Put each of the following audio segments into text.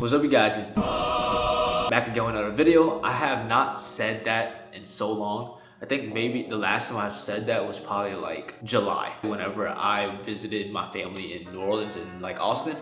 What's up, you guys? It's back again with another video. I have not said that in so long. I think maybe the last time I've said that was probably like July, whenever I visited my family in New Orleans and like Austin.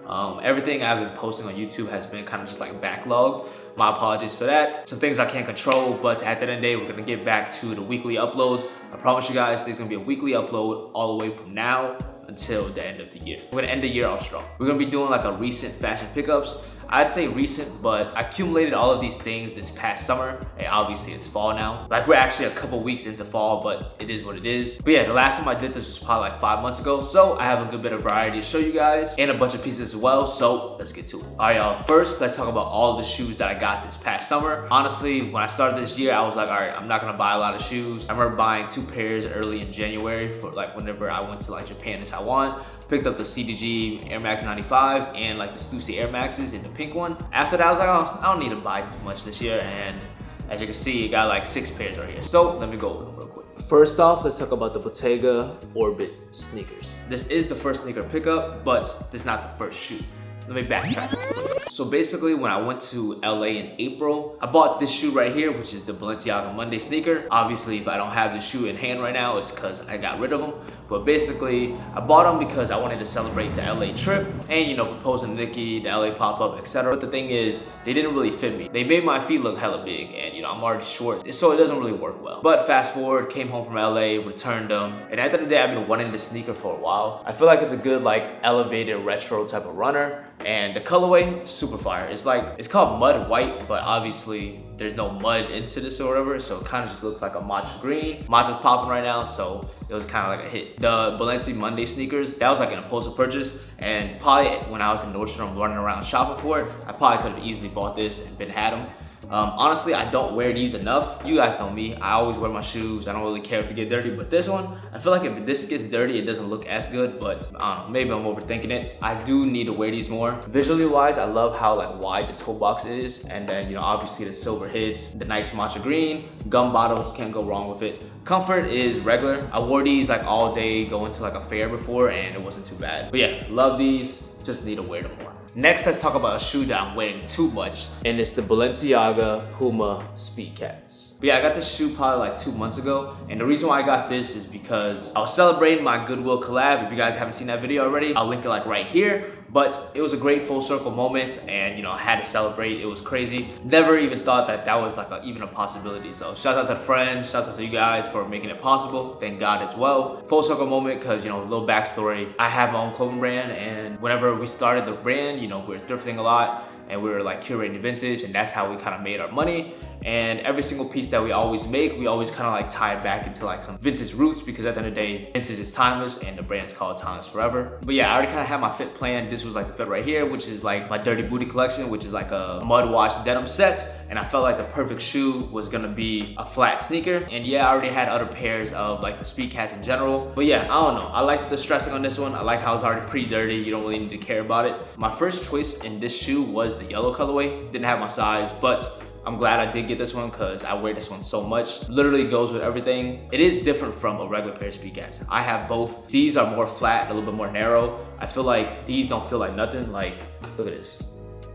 Everything I've been posting on YouTube has been kind of just like backlog. My apologies for that. Some things I can't control, but at the end of the day, we're gonna get back to the weekly uploads. I promise you guys, there's gonna be a weekly upload all the way from now until the end of the year. We're gonna end the year off strong. We're gonna be doing like a recent fashion pickups. I'd say recent, but I accumulated all of these things this past summer. And obviously it's fall now. Like we're actually a couple weeks into fall, but it is what it is. But yeah, the last time I did this was probably like 5 months ago. So I have a good bit of variety to show you guys and a bunch of pieces as well. So let's get to it. All right, y'all. First, let's talk about all the shoes that I got this past summer. Honestly, when I started this year, I was like, all right, I'm not gonna buy a lot of shoes. I remember buying 2 pairs early in January for like whenever I went to like Japan and Taiwan. Picked up the CDG Air Max 95s and like the Stussy Air Maxes in the pink one. After that, I was like, oh, I don't need to buy too much this year. And as you can see, it got like 6 pairs right here. So let me go over them real quick. First off, let's talk about the Bottega Orbit sneakers. This is the first sneaker pickup, but this is not the first shoe. Let me backtrack. So basically, when I went to LA in April, I bought this shoe right here, which is the Balenciaga Monday sneaker. Obviously, if I don't have the shoe in hand right now, it's because I got rid of them. But basically, I bought them because I wanted to celebrate the LA trip and, you know, propose to Nikki, the LA pop-up, etc. But the thing is, they didn't really fit me. They made my feet look hella big and, you know, I'm already short, so it doesn't really work well. But fast forward, came home from LA, returned them. And at the end of the day, I've been wanting the sneaker for a while. I feel like it's a good, like, elevated retro type of runner. And the colorway, super fire. It's like, it's called mud white, but obviously there's no mud into this or whatever, so it kind of just looks like a matcha green. Matcha's popping right now, so it was kind of like a hit. The Balenciaga Monday sneakers, that was like an impulsive purchase, and probably when I was in Nordstrom running around shopping for it, I probably could have easily bought this and had them. Honestly, I don't wear these enough. You guys know me. I always wear my shoes. I don't really care if they get dirty, but this one, I feel like if this gets dirty, it doesn't look as good, but I don't know, maybe I'm overthinking it. I do need to wear these more. Visually wise, I love how like wide the toe box is, and then, you know, obviously the silver hits, the nice matcha green, gum bottoms, can't go wrong with it. Comfort is regular. I wore these like all day going to like a fair before, and it wasn't too bad. But yeah, love these, just need to wear them more. Next, let's talk about a shoe that I'm wearing too much, and it's the Balenciaga Puma Speed Cats. But yeah, I got this shoe probably like 2 months ago, and the reason why I got this is because I was celebrating my Goodwill collab. If you guys haven't seen that video already, I'll link it like right here. But it was a great full circle moment, and you know, I had to celebrate. It was crazy. Never even thought that that was like even a possibility. So shout out to the friends, shout out to you guys for making it possible. Thank God as well. Full circle moment, because, you know, a little backstory. I have my own clothing brand, and whenever we started the brand, you know, we were thrifting a lot, and we were like curating vintage, and that's how we kind of made our money. And every single piece that we always make, we always kind of like tie it back into like some vintage roots, because at the end of the day, vintage is timeless and the brand's called Timeless Forever. But yeah, I already kind of had my fit planned. This was like the fit right here, which is like my Dirty Booty collection, which is like a mud wash denim set. And I felt like the perfect shoe was gonna be a flat sneaker. And yeah, I already had other pairs of like the Speed Cats in general. But yeah, I don't know. I like the stressing on this one. I like how it's already pretty dirty. You don't really need to care about it. My first choice in this shoe was the yellow colorway. Didn't have my size, but I'm glad I did get this one because I wear this one so much. Literally goes with everything. It is different from a regular pair of Speed Cats. I have both. These are more flat, a little bit more narrow. I feel like these don't feel like nothing. Like, look at this.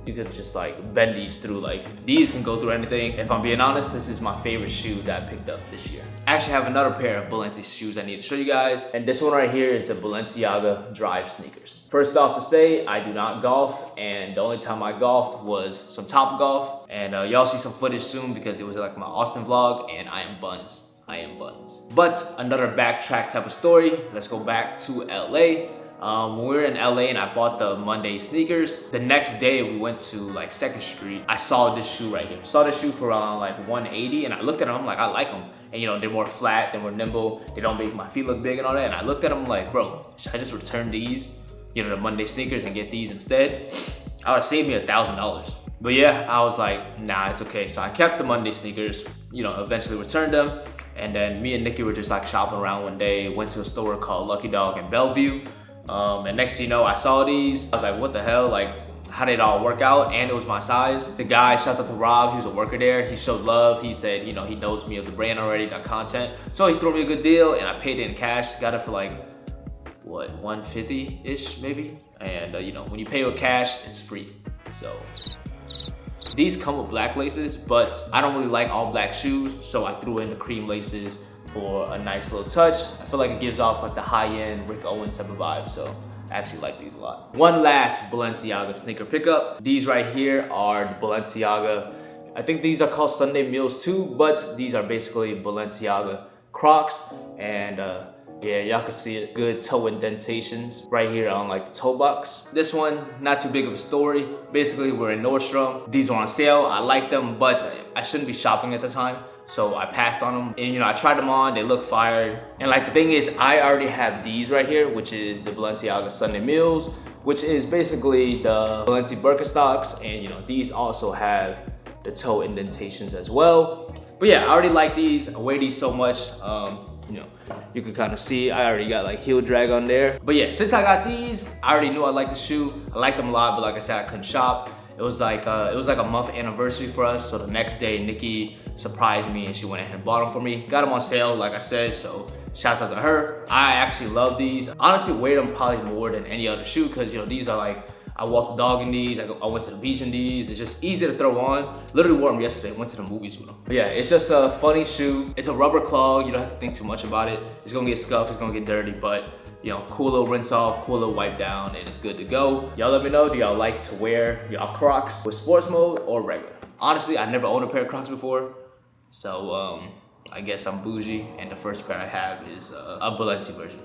You could just like bend these through, like these can go through anything. If I'm being honest, this is my favorite shoe that I picked up this year. I actually have another pair of Balenciaga shoes I need to show you guys. And this one right here is the Balenciaga Drive sneakers. First off to say, I do not golf. And the only time I golfed was some Top Golf. And y'all see some footage soon because it was like my Austin vlog, and I am buns. I am buns. But another backtrack type of story. Let's go back to LA. When we were in LA and I bought the Monday sneakers, the next day we went to like 2nd Street. I saw this shoe right here. Saw this shoe for around like 180, and I looked at them, I'm like, I like them. And you know, they're more flat, they're more nimble, they don't make my feet look big and all that. And I looked at them like, bro, should I just return these, you know, the Monday sneakers, and get these instead? I would save me $1,000. But yeah, I was like, nah, it's okay. So I kept the Monday sneakers, you know, eventually returned them. And then me and Nikki were just like shopping around one day, went to a store called Lucky Dog in Bellevue. And next thing you know, I saw these. I was like, what the hell? Like, how did it all work out? And it was my size. The guy, shouts out to Rob, he was a worker there. He showed love. He said, you know, he knows me of the brand already, the content. So he threw me a good deal, and I paid it in cash. Got it for like, what, 150-ish maybe? And you know, when you pay with cash, it's free. So these come with black laces, but I don't really like all black shoes, so I threw in the cream laces for a nice little touch. I feel like it gives off like the high-end Rick Owens type of vibe, so I actually like these a lot. One last Balenciaga sneaker pickup. These right here are the Balenciaga, I think these are called Sunday Meals too, but these are basically Balenciaga Crocs, and yeah, y'all can see it. Good toe indentations right here on like the toe box. This one, not too big of a story. Basically, we're in Nordstrom. These are on sale. I like them, but I shouldn't be shopping at the time. So I passed on them, and I tried them on, they look fire. And like the thing is, I already have these right here, which is the Balenciaga Sunday Meals, which is basically the Balenci Birkenstocks, and these also have the toe indentations as well. But yeah, I already like these. I wear these so much. You can kind of see I already got like heel drag on there. But yeah, since I got these, I already knew I liked the shoe. I liked them a lot, but like I said, I couldn't shop. It was like a month anniversary for us. So the next day, Nikki surprised me and she went ahead and bought them for me. Got them on sale, like I said, so shouts out to her. I actually love these. Honestly, wear them probably more than any other shoe because these are like, I walked the dog in these, I went to the beach in these. It's just easy to throw on. Literally wore them yesterday, went to the movies with them. But yeah, it's just a funny shoe. It's a rubber clog, you don't have to think too much about it. It's gonna get scuffed, it's gonna get dirty, but cool little rinse off, cool little wipe down, and it's good to go. Y'all let me know, do y'all like to wear y'all Crocs with sports mode or regular? Honestly, I never owned a pair of Crocs before, so I guess I'm bougie, and the first pair I have is a Balenci version.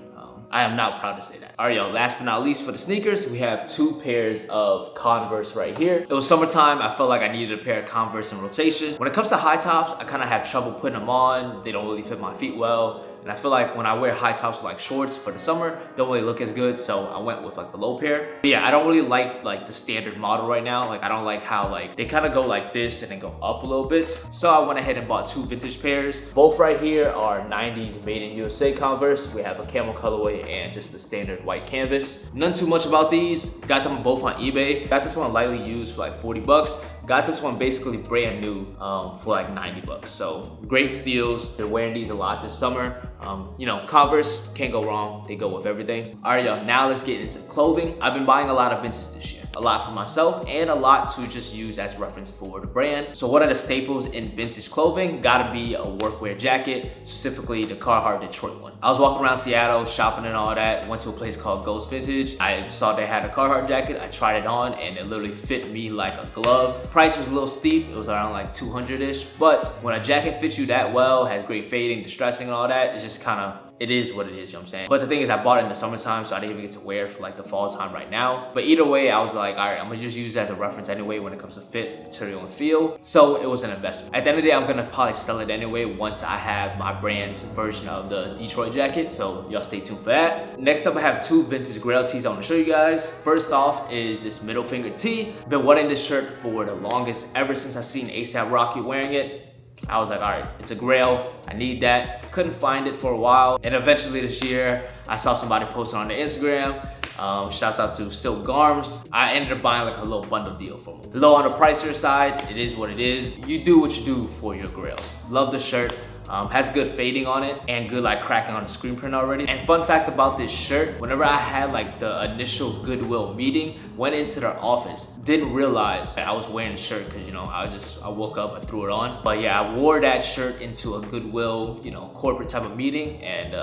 I am not proud to say that. All right, y'all, last but not least for the sneakers, we have 2 pairs of Converse right here. It was summertime, I felt like I needed a pair of Converse in rotation. When it comes to high tops, I kind of have trouble putting them on. They don't really fit my feet well. And I feel like when I wear high tops with like shorts for the summer, they don't really look as good, so I went with like the low pair. But yeah, I don't really like the standard model right now. Like I don't like how like they kind of go like this and then go up a little bit. So I went ahead and bought 2 vintage pairs. Both right here are 90s made in USA Converse. We have a camel colorway and just the standard white canvas. None too much about these. Got them both on eBay. Got this one lightly used for like 40 bucks. Got this one basically brand new for like 90 bucks. So great steals. Been wearing these a lot this summer. Converse, can't go wrong. They go with everything. All right, y'all, now let's get into clothing. I've been buying a lot of vintage this year. A lot for myself and a lot to just use as reference for the brand. So one of the staples in vintage clothing gotta be a workwear jacket, specifically the Carhartt Detroit one. I was walking around Seattle, shopping and all that, went to a place called Ghost Vintage. I saw they had a Carhartt jacket, I tried it on and it literally fit me like a glove. Price was a little steep, it was around like 200-ish, but when a jacket fits you that well, has great fading, distressing and all that, it's just kind of, it is what it is, you know what I'm saying? But the thing is, I bought it in the summertime, so I didn't even get to wear it for like the fall time right now. But either way, I was like, all right, I'm gonna just use it as a reference anyway when it comes to fit, material, and feel. So it was an investment. At the end of the day, I'm gonna probably sell it anyway once I have my brand's version of the Detroit jacket, so y'all stay tuned for that. Next up, I have 2 vintage Grail tees I wanna show you guys. First off is this middle finger tee. Been wanting this shirt for the longest, ever since I seen A$AP Rocky wearing it. I was like, all right, it's a Grail, I need that. Couldn't find it for a while. And eventually this year, I saw somebody post it on their Instagram. Shouts out to Silk Garms. I ended up buying like a little bundle deal for them. Low on the pricier side, it is what it is. You do what you do for your Grails. Love the shirt. Has good fading on it and good like cracking on the screen print already. And fun fact about this shirt, whenever I had like the initial Goodwill meeting, went into their office, didn't realize that I was wearing the shirt because I woke up, I threw it on. But yeah, I wore that shirt into a Goodwill, corporate type of meeting, and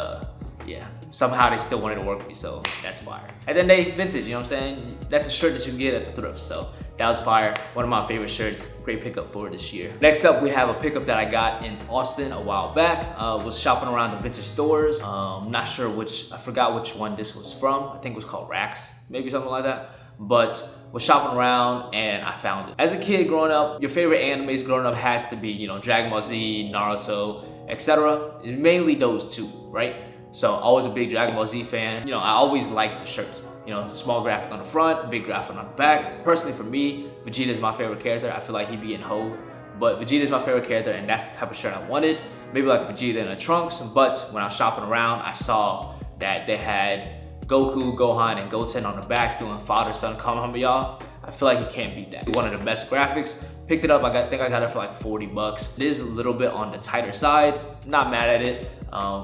yeah, somehow they still wanted to work with me, so that's fire. And then they vintage, you know what I'm saying? That's a shirt that you can get at the thrift, so that was fire. One of my favorite shirts. Great pickup for this year. Next up, we have a pickup that I got in Austin a while back. Was shopping around the vintage stores. Not sure I forgot which one this was from. I think it was called Rax, maybe something like that. But was shopping around and I found it. As a kid growing up, your favorite animes growing up has to be, Dragon Ball Z, Naruto, etc. Mainly those 2, right? So always a big Dragon Ball Z fan. I always liked the shirts. Small graphic on the front, big graphic on the back. Personally for me, Vegeta is my favorite character. I feel like he'd be in Ho, but Vegeta is my favorite character and that's the type of shirt I wanted. Maybe like Vegeta in the trunks, but when I was shopping around, I saw that they had Goku, Gohan, and Goten on the back doing father-son Kamehameha. I feel like you can't beat that. One of the best graphics. Picked it up, I think I got it for like 40 bucks. It is a little bit on the tighter side. Not mad at it.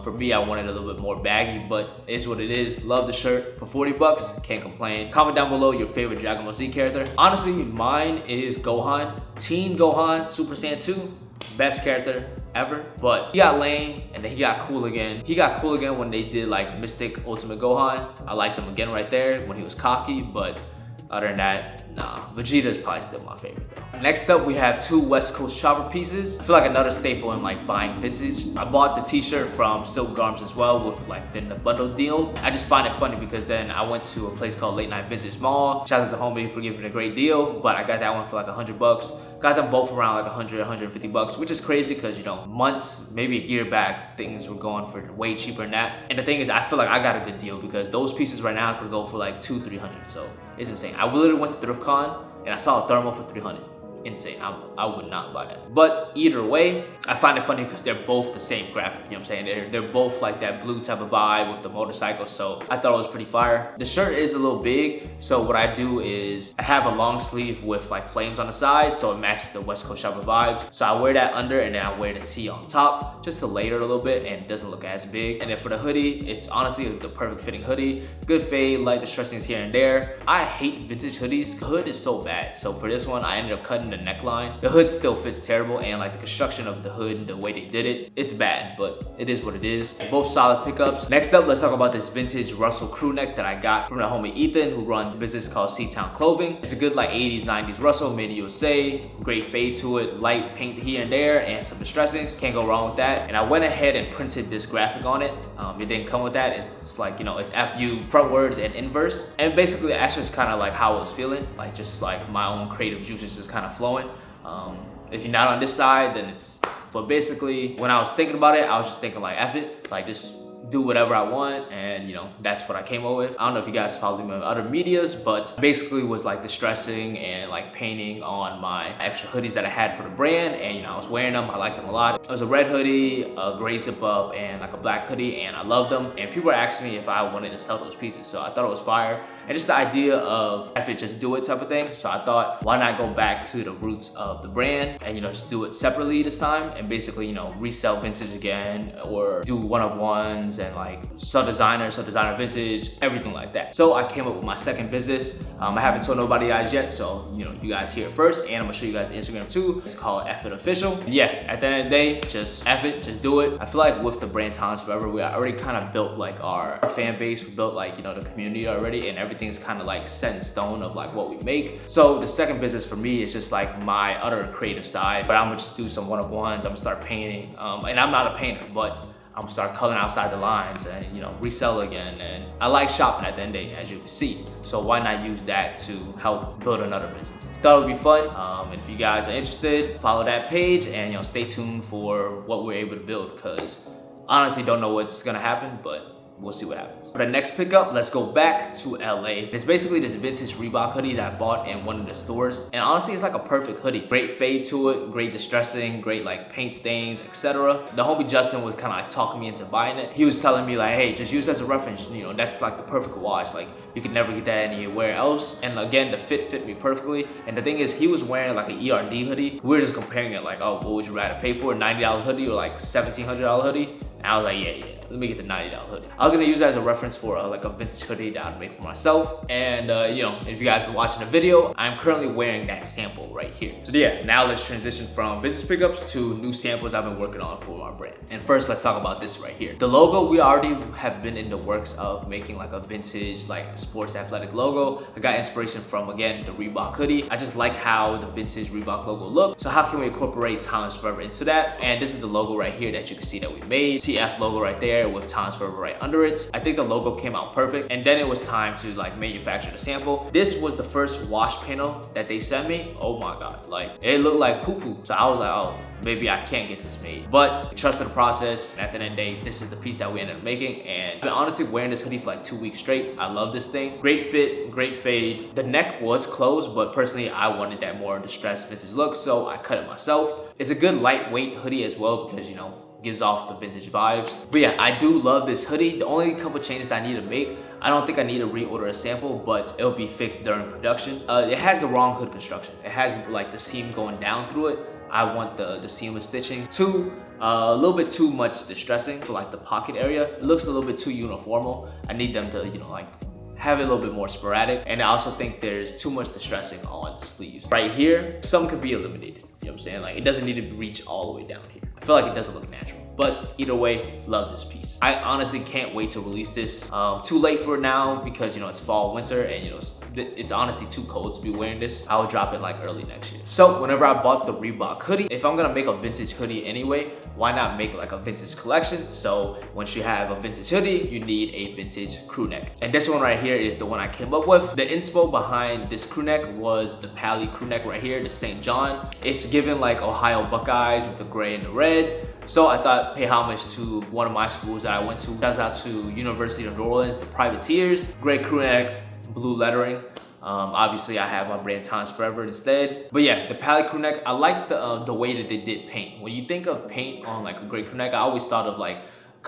For me, I wanted a little bit more baggy, but it is what it is. Love the shirt for 40 bucks. Can't complain. Comment down below your favorite Dragon Ball Z character. Honestly, mine is Gohan. Teen Gohan, Super Saiyan 2. Best character ever. But he got lame and then he got cool again. He got cool again when they did like Mystic Ultimate Gohan. I liked him again right there when he was cocky, but other than that, nah. Vegeta's probably still my favorite though. Next up, we have 2 West Coast Chopper pieces. I feel like another staple in like buying vintage. I bought the t-shirt from Silk Garms as well with like the bundle deal. I just find it funny because then I went to a place called Late Night Vintage Mall. Shout out to Homie for giving me a great deal, but I got that one for like 100 bucks. Got them both around like 100, 150 bucks, which is crazy because, you know, months, maybe a year back, things were going for way cheaper than that. And the thing is, I feel like I got a good deal because those pieces right now could go for like 200, 300. So it's insane. I literally went to ThriftCon and I saw a thermal for 300. Insane. I would not buy that. But either way, I find it funny because they're both the same graphic. You know what I'm saying? They're both like that blue type of vibe with the motorcycle. So I thought it was pretty fire. The shirt is a little big. So what I do is I have a long sleeve with like flames on the side. So it matches the West Coast Shopper vibes. So I wear that under and then I wear the tee on top just to layer it a little bit and it doesn't look as big. And then for the hoodie, it's honestly the perfect fitting hoodie. Good fade, like the stretchings here and there. I hate vintage hoodies. The hood is so bad. So for this one, I ended up cutting the neckline. The hood still fits terrible and like the construction of the hood, the way they did it, it's bad, but it is what it is. Both solid pickups. Next up, let's talk about this vintage Russell crew neck that I got from the homie Ethan, who runs a business called C-Town Clothing. It's a good like 80s, 90s Russell, made in USA. Great fade to it, light paint here and there, and some distressings. Can't go wrong with that. And I went ahead and printed this graphic on it. It didn't come with that. It's like, you know, it's FU frontwards and inverse. And basically that's just kind of like how I was feeling. Like just like my own creative juices just kind of flowing. If you're not on this side, then it's, but basically when I was thinking about it, I was just thinking like, F it, like just do whatever I want, and you know, that's what I came up with. I don't know if you guys follow me on other medias, but basically was like distressing and like painting on my extra hoodies that I had for the brand, and you know, I was wearing them, I liked them a lot. It was a red hoodie, a gray zip up, and like a black hoodie, and I loved them. And people were asking me if I wanted to sell those pieces, so I thought it was fire. And just the idea of F it, just do it type of thing. So I thought, why not go back to the roots of the brand and, you know, just do it separately this time and basically, you know, resell vintage again or do one-of-ones and like sell designer vintage, everything like that. So I came up with my second business. I haven't told nobody guys yet, so, you know, you guys hear it first, and I'm gonna show you guys the Instagram too. It's called F It Official. And yeah, at the end of the day, just F it, just do it. I feel like with the brand Timeless Forever, we already kind of built like our fan base, we built like, you know, the community already, and everything's kind of like set in stone of like what we make. So the second business for me is just like my other creative side, but I'm gonna just do some one-of-ones. I'm gonna start painting, and I'm not a painter, but I'm gonna start coloring outside the lines and, you know, resell again. And I like shopping at the end of the day, as you can see. So why not use that to help build another business? Thought it would be fun. And if you guys are interested, follow that page and, you know, stay tuned for what we're able to build, because honestly don't know what's gonna happen, but we'll see what happens. For the next pickup, let's go back to LA. It's basically this vintage Reebok hoodie that I bought in one of the stores. And honestly, it's like a perfect hoodie. Great fade to it, great distressing, great like paint stains, etc. The homie Justin was kind of like talking me into buying it. He was telling me like, hey, just use it as a reference. You know, that's like the perfect wash. Like you could never get that anywhere else. And again, the fit me perfectly. And the thing is, he was wearing like an ERD hoodie. We were just comparing it like, oh, what would you rather pay for? A $90 hoodie or like $1,700 hoodie? And I was like, yeah, let me get the $90 hoodie. I was gonna use that as a reference for like a vintage hoodie that I'd make for myself. And you know, if you guys been watching the video, I'm currently wearing that sample right here. So yeah, now let's transition from vintage pickups to new samples I've been working on for our brand. And first, let's talk about this right here. The logo, we already have been in the works of making like a vintage, like sports athletic logo. I got inspiration from, again, the Reebok hoodie. I just like how the vintage Reebok logo looked. So how can we incorporate Timeless Forever into that? And this is the logo right here that you can see that we made. TF logo right there with Timeless Forever right under it. I think the logo came out perfect. And then it was time to like manufacture the sample. This was the first wash panel that they sent me. Oh my God, like it looked like poo-poo. So I was like, oh, maybe I can't get this made. But trusted the process. And at the end of the day, this is the piece that we ended up making. And I've been honestly wearing this hoodie for like 2 weeks straight. I love this thing. Great fit, great fade. The neck was closed, but personally, I wanted that more distressed vintage look, so I cut it myself. It's a good lightweight hoodie as well because, you know, gives off the vintage vibes. But yeah, I do love this hoodie. The only couple changes I need to make, I don't think I need to reorder a sample, but it'll be fixed during production. It has the wrong hood construction. It has like the seam going down through it. I want the seamless stitching. Two, a little bit too much distressing for like the pocket area. It looks a little bit too uniformal. I need them to, like have it a little bit more sporadic. And I also think there's too much distressing on sleeves. Right here, some could be eliminated. You know what I'm saying? Like it doesn't need to reach all the way down here. I feel like it doesn't look natural. But either way, love this piece. I honestly can't wait to release this. Too late for now because it's fall, winter, and it's honestly too cold to be wearing this. I will drop it like early next year. So whenever I bought the Reebok hoodie, if I'm gonna make a vintage hoodie anyway, why not make like a vintage collection? So once you have a vintage hoodie, you need a vintage crew neck. And this one right here is the one I came up with. The inspo behind this crew neck was the Pally crew neck right here, the St. John. It's given like Ohio Buckeyes with the gray and the red. So I thought pay homage to one of my schools that I went to. Shout out to University of New Orleans, the Privateers. Great crew neck, blue lettering. Obviously I have my brand Times Forever instead. But yeah, the Pally crew neck, I like the way that they did paint. When you think of paint on like a great crew neck, I always thought of like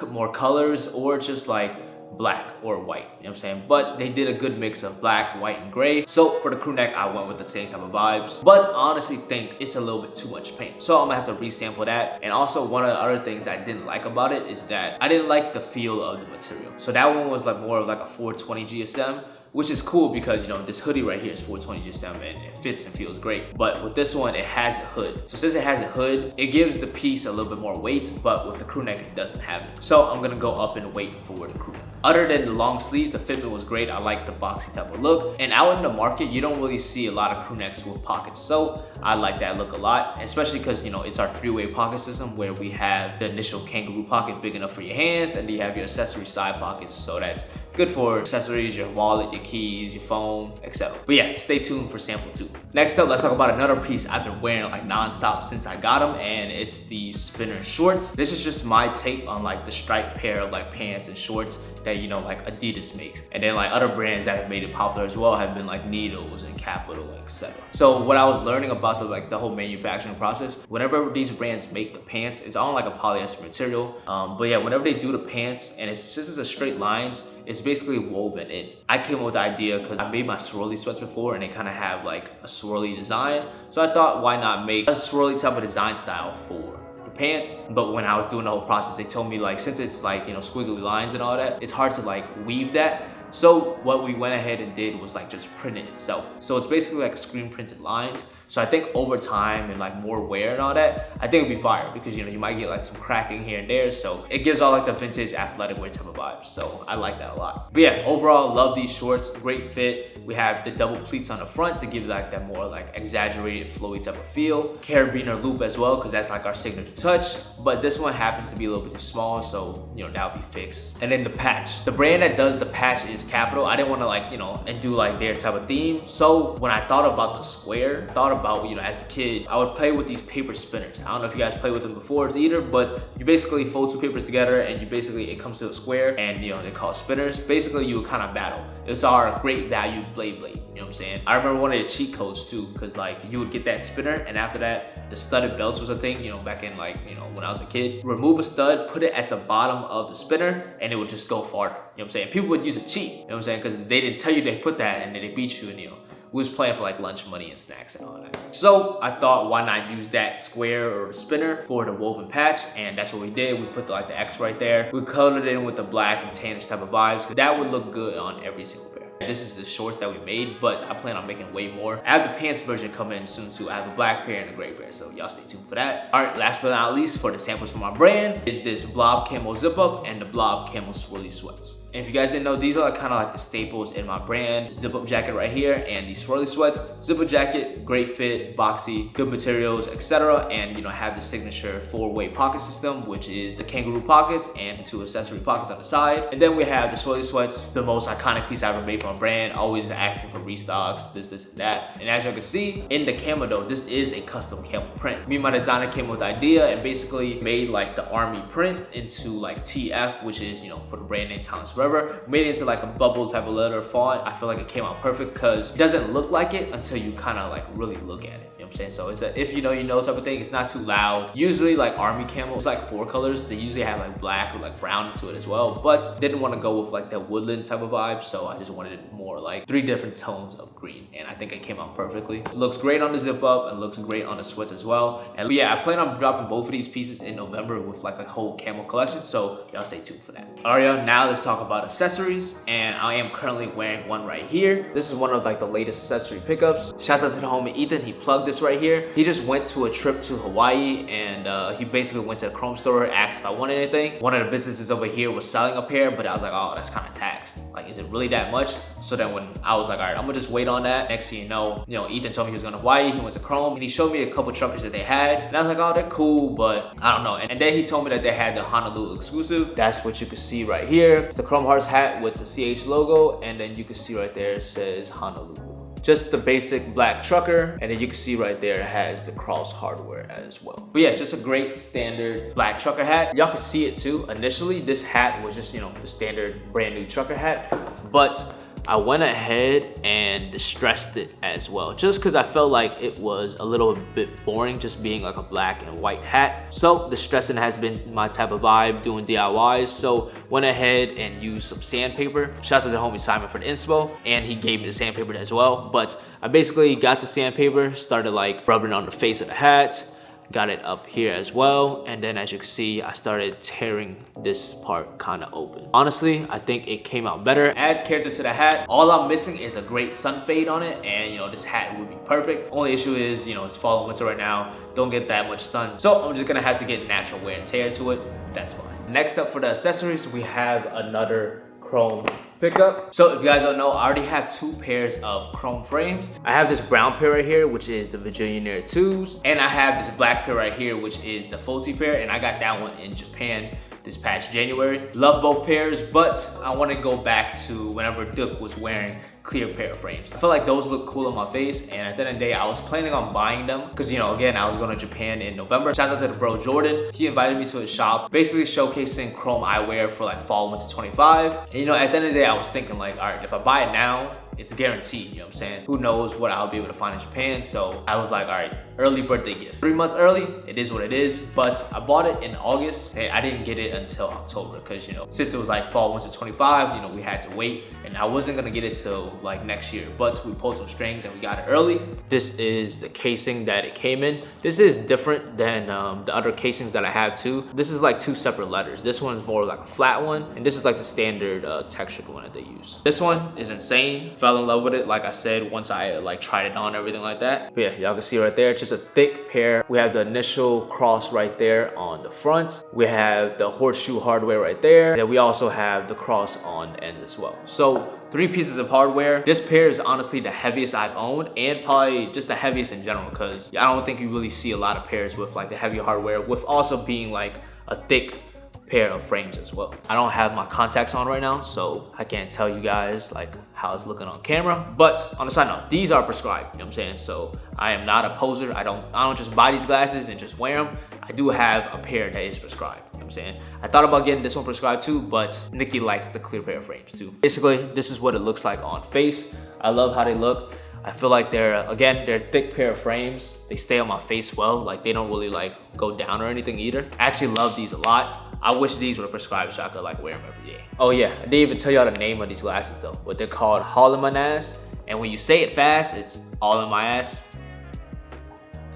more colors or just like black or white, you know what I'm saying? But they did a good mix of black, white, and gray. So for the crew neck, I went with the same type of vibes, but honestly think it's a little bit too much paint. So I'm gonna have to resample that. And also one of the other things I didn't like about it is that I didn't like the feel of the material. So that one was like more of like a 420 GSM, which is cool because this hoodie right here is 420 GSM and it fits and feels great. But with this one, it has the hood. So since it has a hood, it gives the piece a little bit more weight, but with the crew neck, it doesn't have it. So I'm gonna go up in weight for the crew neck. Other than the long sleeves, the fitment was great. I like the boxy type of look. And out in the market, you don't really see a lot of crew necks with pockets. So I like that look a lot, especially because it's our three-way pocket system where we have the initial kangaroo pocket big enough for your hands, and then you have your accessory side pockets. So that's good for accessories, your wallet, your keys, your phone, etc. But yeah, stay tuned for sample 2. Next up, let's talk about another piece I've been wearing like non-stop since I got them, and it's the spinner shorts. This is just my take on like the striped pair of like pants and shorts that like Adidas makes. And then like other brands that have made it popular as well have been like Needles and Capital, etc. So what I was learning about the whole manufacturing process, whenever these brands make the pants, it's on like a polyester material. But yeah, whenever they do the pants and it's just a straight lines, it's basically woven in. I came up with the idea because I made my swirly sweats before and they kind of have like a swirly design. So I thought, why not make a swirly type of design style for the pants? But when I was doing the whole process, they told me like, since it's like, squiggly lines and all that, it's hard to like weave that. So what we went ahead and did was like just print it itself. So it's basically like screen printed lines. So I think over time and like more wear and all that, I think it'd be fire because you might get like some cracking here and there. So it gives all like the vintage athletic wear type of vibes. So I like that a lot. But yeah, overall, love these shorts. Great fit. We have the double pleats on the front to give like that more like exaggerated flowy type of feel. Carabiner loop as well, because that's like our signature touch. But this one happens to be a little bit too small, so that'll be fixed. And then the patch. The brand that does the patch is Capital. I didn't want to like and do like their type of theme. So when I thought about the square, I thought about as a kid, I would play with these paper spinners. I don't know if you guys play with them before either, but you basically fold 2 papers together and it comes to a square, and they're called spinners. Basically you would kind of battle. It's our great value blade. You know what I'm saying? I remember one of the cheat codes too, because like you would get that spinner, and after that the studded belts was a thing, back in like when I was a kid. Remove a stud, put it at the bottom of the spinner, and it would just go farther. You know what I'm saying? People would use a cheat, you know what I'm saying, because they didn't tell you they put that, and then they beat you, and we was playing for like lunch money and snacks and all that. So I thought, why not use that square or spinner for the woven patch? And that's what we did. We put the X right there. We colored it in with the black and tannish type of vibes, because that would look good on every single pair. This is the shorts that we made, but I plan on making way more. I have the pants version coming in soon too. I have a black pair and a gray pair, so y'all stay tuned for that. All right, last but not least, for the samples from my brand is this blob camo zip up and the blob camo swirly sweats. And if you guys didn't know, these are kind of like the staples in my brand. Zip up jacket right here and these swirly sweats. Zip up jacket, great fit, boxy, good materials, etc. And have the signature 4-way pocket system, which is the kangaroo pockets and 2 accessory pockets on the side. And then we have the swirly sweats, the most iconic piece I ever made for my brand, always asking for restocks, this and that. And as you can see, in the camo though, this is a custom camo print. Me and my designer came up with the idea and basically made like the army print into like TF, which is, you know, for the brand name tmlssfrvr. Made it into like a bubble type of letter font. I feel like it came out perfect because it doesn't look like it until you kind of like really look at it. You know what I'm saying? So it's a if you know type of thing. It's not too loud. Usually like army camo, it's like 4 colors. They usually have like black or like brown into it as well, but didn't want to go with like that woodland type of vibe, so I just wanted it more like 3 different tones of green, and I think it came out perfectly. It looks great on the zip up and looks great on the sweats as well. And yeah, I plan on dropping both of these pieces in November with like a whole camo collection, so y'all stay tuned for that. Alright, y'all, now let's talk about accessories, and I am currently wearing one right here. This is one of like the latest accessory pickups. Shouts out to the homie Ethan. He plugged this right here. He just went to a trip to Hawaii, and he basically went to the Chrome store, asked if I wanted anything. One of the businesses over here was selling a pair, but I was like, oh, that's kind of taxed. Like, is it really that much? So then when I was like, all right, I'm gonna just wait on that. Next thing you know, Ethan told me he was going to Hawaii. He went to Chrome and he showed me a couple truckers that they had, and I was like, oh, they're cool, but I don't know. And then he told me that they had the Honolulu exclusive. That's what you can see right here. It's the Chrome Hearts hat with the CH logo, and then you can see right there it says Honolulu. Just the basic black trucker, and then you can see right there it has the cross hardware as well. But yeah, just a great standard black trucker hat. Y'all can see it too. Initially, this hat was just, the standard brand new trucker hat, but I went ahead and distressed it as well, just because I felt like it was a little bit boring just being like a black and white hat. So distressing has been my type of vibe, doing DIYs. So went ahead and used some sandpaper. Shouts out to the homie Simon for the inspo, and he gave me the sandpaper as well. But I basically got the sandpaper, started like rubbing it on the face of the hat, got it up here as well, and then as you can see, I started tearing this part kind of open. Honestly, I think it came out better. Adds character to the hat. All I'm missing is a great sun fade on it, and this hat would be perfect. Only issue is, it's fall and winter right now, don't get that much sun, so I'm just gonna have to get natural wear and tear to it. That's fine. Next up for the accessories, we have another Chrome pickup. So if you guys don't know, I already have 2 pairs of Chrome frames. I have this brown pair right here, which is the Virginiaire 2s, and I have this black pair right here, which is the Fulci pair, and I got that one in Japan this past January. Love both pairs, but I want to go back to whenever Duke was wearing clear pair of frames. I feel like those look cool on my face, and at the end of the day, I was planning on buying them because, again, I was going to Japan in November. Shout out to the bro Jordan. He invited me to his shop, basically showcasing Chrome eyewear for like fall winter 25. And at the end of the day, I was thinking like, all right, if I buy it now, it's guaranteed, you know what I'm saying? Who knows what I'll be able to find in Japan. So I was like, all right, early birthday gift. 3 months early, it is what it is. But I bought it in August, and I didn't get it until October because, since it was like fall winter 25, we had to wait, and I wasn't gonna get it till like next year. But we pulled some strings and we got it early. This is the casing that it came in. This is different than the other casings that I have too. This is like 2 separate letters. This one is more like a flat one, and this is like the standard textured one that they use. This one is insane. Fell in love with it, like I said, once I like tried it on, everything like that. But yeah, y'all can see right there, just a thick pair. We have the initial cross right there on the front. We have the horseshoe hardware right there. Then we also have the cross on the end as well. So 3 pieces of hardware. This pair is honestly the heaviest I've owned, and probably just the heaviest in general, because I don't think you really see a lot of pairs with like the heavy hardware with also being like a thick pair of frames as well. I don't have my contacts on right now, so I can't tell you guys like how it's looking on camera. But on the side note, these are prescribed, you know what I'm saying? So I am not a poser. I don't just buy these glasses and just wear them. I do have a pair that is prescribed. You know what I'm saying? I thought about getting this one prescribed too, but Nikki likes the clear pair of frames too. Basically, this is what it looks like on face. I love how they look. I feel like they're a thick pair of frames. They stay on my face well. Like they don't really like go down or anything either. I actually love these a lot. I wish these were prescribed so I could like wear them every day. Oh yeah, I didn't even tell y'all the name of these glasses though, but they're called All in My Ass. And when you say it fast, it's all in my ass.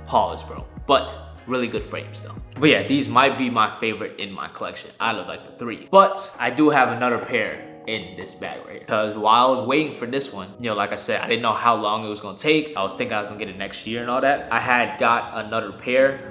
Pause, bro. But really good frames though. But yeah, these might be my favorite in my collection out of like the 3. But I do have another pair in this bag right here, because while I was waiting for this one, like I said, I didn't know how long it was gonna take. I was thinking I was gonna get it next year and all that. I had got another pair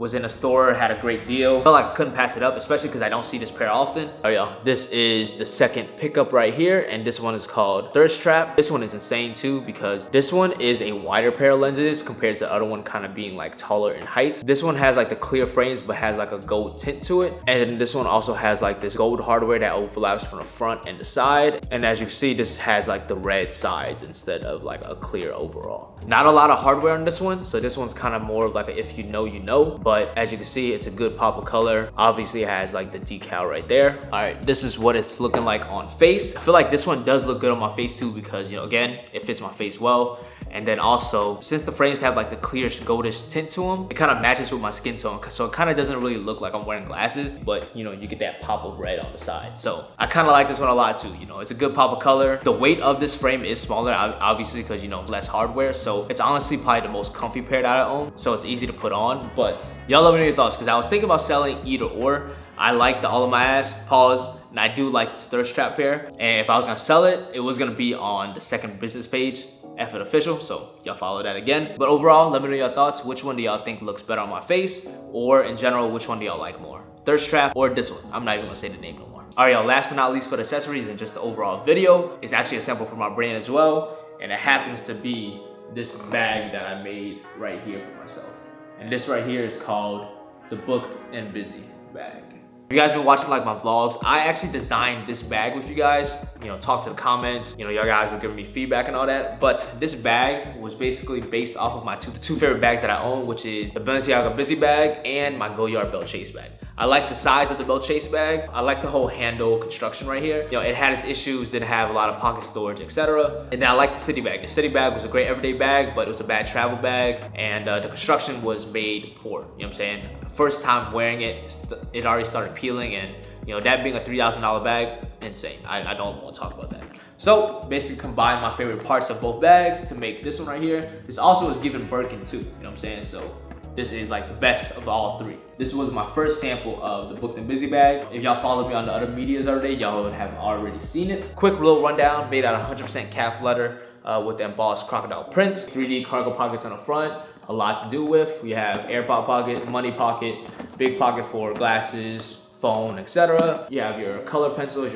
was in a store, had a great deal. Felt like I couldn't pass it up, especially because I don't see this pair often. All right, y'all, this is the second pickup right here, and this one is called Thirst Trap. This one is insane too because this one is a wider pair of lenses compared to the other one kind of being like taller in height. This one has like the clear frames but has like a gold tint to it, and then this one also has like this gold hardware that overlaps from the front and the side. And as you can see, this has like the red sides instead of like a clear overall. Not a lot of hardware on this one, so this one's kind of more of like a if you know, you know. But as you can see, it's a good pop of color. Obviously it has like the decal right there. All right, this is what it's looking like on face. I feel like this one does look good on my face too because, you know, again, it fits my face well. And then also, since the frames have like the clearish goldish tint to them, it kind of matches with my skin tone. So it kind of doesn't really look like I'm wearing glasses, but you know, you get that pop of red on the side. So I kind of like this one a lot too. You know, it's a good pop of color. The weight of this frame is smaller, obviously, because, you know, less hardware. So it's honestly probably the most comfy pair that I own. So it's easy to put on, but y'all let me know your thoughts because I was thinking about selling either or. I like the all of my ass, pause, and I do like this Thirst Trap pair. And if I was gonna sell it, it was gonna be on the second business page, F it official, so y'all follow that again. But overall, let me know your thoughts. Which one do y'all think looks better on my face? Or in general, which one do y'all like more? Thirst Trap or this one? I'm not even gonna say the name no more. All right, y'all, last but not least for the accessories and just the overall video, it's actually a sample from my brand as well. And it happens to be this bag that I made right here for myself. And this right here is called the Booked and Busy bag. If you guys been watching like my vlogs, I actually designed this bag with you guys. You know, talk to the comments. You know, y'all guys were giving me feedback and all that. But this bag was basically based off of my two favorite bags that I own, which is the Balenciaga Busy bag and my Go Yard Belt Chase bag. I like the size of the Belt Chase bag. I like the whole handle construction right here. You know, it had its issues, didn't have a lot of pocket storage, etc. And then I like the City bag. The City bag was a great everyday bag, but it was a bad travel bag, and the construction was made poor. You know what I'm saying? First time wearing it, it already started peeling, and you know, that being a $3,000 bag, insane. I don't want to talk about that. So basically combine my favorite parts of both bags to make this one right here. This also is given Birkin too, you know what I'm saying? So this is like the best of all three. This was my first sample of the Booked and Busy bag. If y'all followed me on the other medias already, y'all would have already seen it. Quick little rundown, made out of 100% calf leather with the embossed crocodile print. 3D cargo pockets on the front, a lot to do with. We have AirPod pocket, money pocket, big pocket for glasses, phone, etc. You have your color pencils,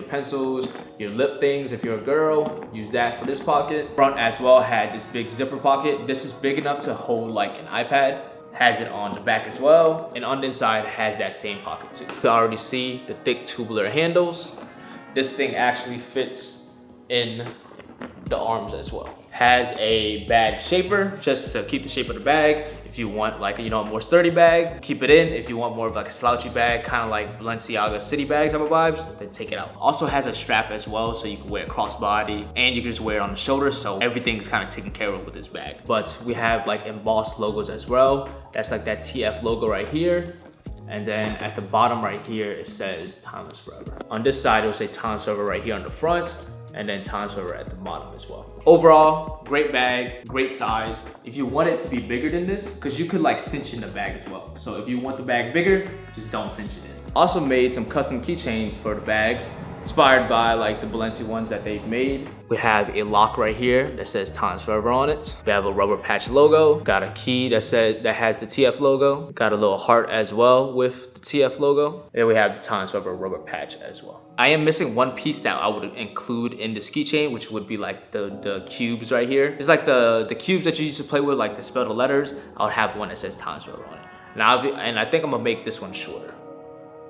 your lip things. If you're a girl, use that for this pocket. Front as well had this big zipper pocket. This is big enough to hold like an iPad. Has it on the back as well, and on the inside has that same pocket too. You can already see the thick tubular handles. This thing actually fits in the arms as well. Has a bag shaper just to keep the shape of the bag. If you want like, you know, a more sturdy bag, keep it in. If you want more of like a slouchy bag, kind of like Balenciaga City bags type of vibes, then take it out. Also has a strap as well, so you can wear it crossbody and you can just wear it on the shoulder. So everything is kind of taken care of with this bag. But we have like embossed logos as well. That's like that TF logo right here. And then at the bottom right here, it says Timeless Forever. On this side, it'll say Timeless Forever right here on the front, and then Timeless Forever at the bottom as well. Overall, great bag, great size. If you want it to be bigger than this, because you could like cinch in the bag as well. So if you want the bag bigger, just don't cinch it in. Also made some custom keychains for the bag, inspired by like the Balenciaga ones that they've made. We have a lock right here that says Timeless Forever on it. We have a rubber patch logo. Got a key that has the TF logo. Got a little heart as well with the TF logo. And then we have the Timeless Forever rubber patch as well. I am missing one piece that I would include in this keychain, which would be like the cubes right here. It's like the cubes that you used to play with, like to spell the letters. I would have one that says Timeless Forever on it. And I think I'm gonna make this one shorter,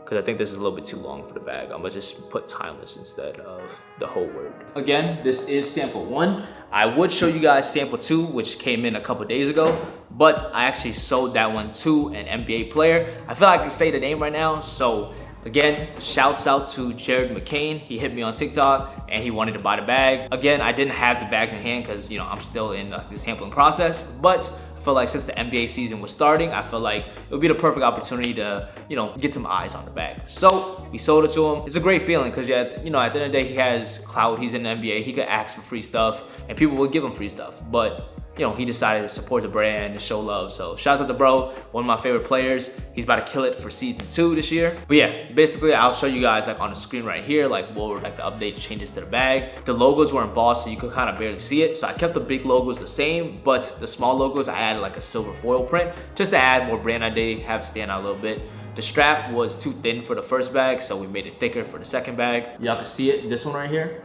because I think this is a little bit too long for the bag. I'm gonna just put timeless instead of the whole word. Again, this is sample 1. I would show you guys sample 2, which came in a couple days ago, but I actually sold that one to an NBA player. I feel like I can say the name right now, so again, shouts out to Jared McCain. He hit me on TikTok and he wanted to buy the bag. Again, I didn't have the bags in hand because, you know, I'm still in the sampling process, but I feel like since the NBA season was starting, I feel like it would be the perfect opportunity to, you know, get some eyes on the bag. So we sold it to him. It's a great feeling because, you know, at the end of the day, he has clout. He's in the NBA. He could ask for free stuff and people would give him free stuff. But you know, he decided to support the brand and show love. So shout out to bro, one of my favorite players. He's about to kill it for season 2 this year. But yeah, basically I'll show you guys like on the screen right here, like what were like the update changes to the bag. The logos were embossed so you could kind of barely see it. So I kept the big logos the same, but the small logos I added like a silver foil print just to add more brand identity, have it stand out a little bit. The strap was too thin for the first bag, so we made it thicker for the second bag. Y'all can see it, this one right here.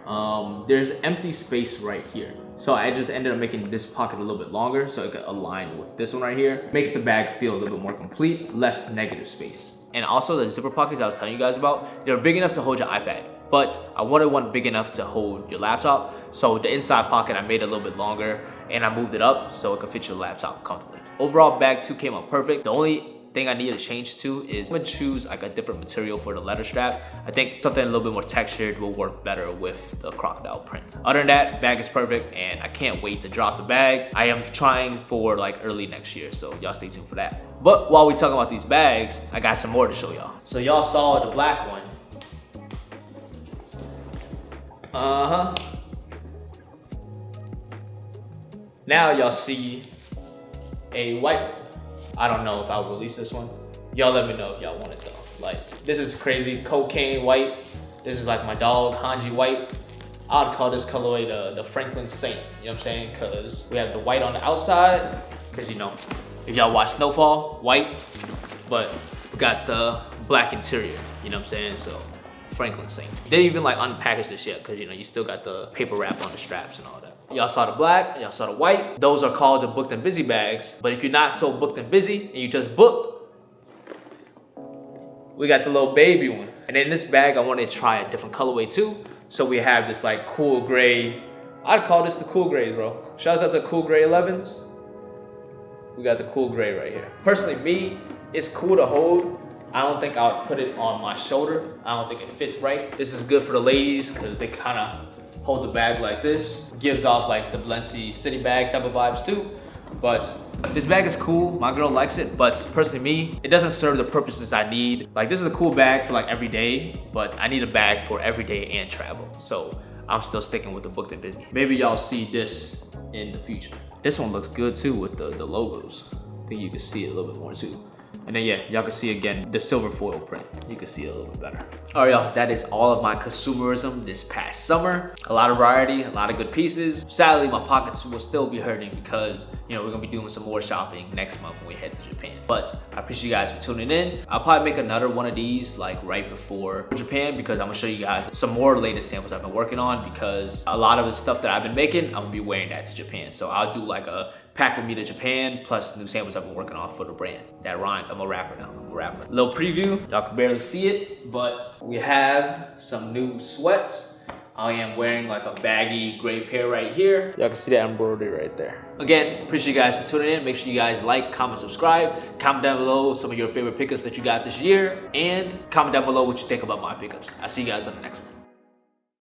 There's empty space right here. So I just ended up making this pocket a little bit longer so it could align with this one right here. Makes the bag feel a little bit more complete, less negative space. And also the zipper pockets I was telling you guys about, they're big enough to hold your iPad, but I wanted one big enough to hold your laptop. So the inside pocket I made a little bit longer and I moved it up so it could fit your laptop comfortably. Overall, bag 2 came out perfect. The only thing I need to change to is I'm gonna choose like a different material for the leather strap. I think something a little bit more textured will work better with the crocodile print. Other than that, bag is perfect and I can't wait to drop the bag. I am trying for like early next year, so y'all stay tuned for that. But while we talking about these bags, I got some more to show y'all. So y'all saw the black one. Now y'all see a white one. I don't know if I'll release this one. Y'all let me know if y'all want it though. Like, this is crazy, cocaine white. This is like my dog, Hanji white. I would call this colorway the Franklin Saint, you know what I'm saying? Cause we have the white on the outside, cause you know, if y'all watch Snowfall, white, but we got the black interior, you know what I'm saying? So, Franklin Saint. They didn't even like unpackage this yet, cause you know, you still got the paper wrap on the straps and all that. Y'all saw the black, y'all saw the white. Those are called the booked and busy bags. But if you're not so booked and busy and you just booked, we got the little baby one. And in this bag, I wanted to try a different colorway too. So we have this like cool gray. I'd call this the cool gray, bro. Shouts out to cool gray 11s. We got the cool gray right here. Personally, me, it's cool to hold. I don't think I would put it on my shoulder. I don't think it fits right. This is good for the ladies because they kind of hold the bag like this. Gives off like the Balenciaga city bag type of vibes too. But this bag is cool, my girl likes it, but personally me, it doesn't serve the purposes I need. Like this is a cool bag for like every day, but I need a bag for every day and travel. So I'm still sticking with the booked and busy. Maybe y'all see this in the future. This one looks good too with the logos. I think you can see it a little bit more too. And then yeah, y'all can see again the silver foil print. You can see it a little bit better. All right, y'all, that is all of my consumerism this past summer. A lot of variety, a lot of good pieces. Sadly, my pockets will still be hurting because, you know, we're gonna be doing some more shopping next month when we head to Japan. But I appreciate you guys for tuning in. I'll probably make another one of these like right before Japan because I'm gonna show you guys some more latest samples I've been working on because a lot of the stuff that I've been making, I'm gonna be wearing that to Japan. So I'll do like a pack with me to Japan plus new samples I've been working on for the brand. That rhymes. I'm a rapper now. I'm a rapper. Little preview. Y'all can barely see it, but we have some new sweats. I am wearing like a baggy gray pair right here. Y'all can see that embroidery right there. Again, appreciate you guys for tuning in. Make sure you guys like, comment, subscribe. Comment down below some of your favorite pickups that you got this year. And comment down below what you think about my pickups. I'll see you guys on the next one.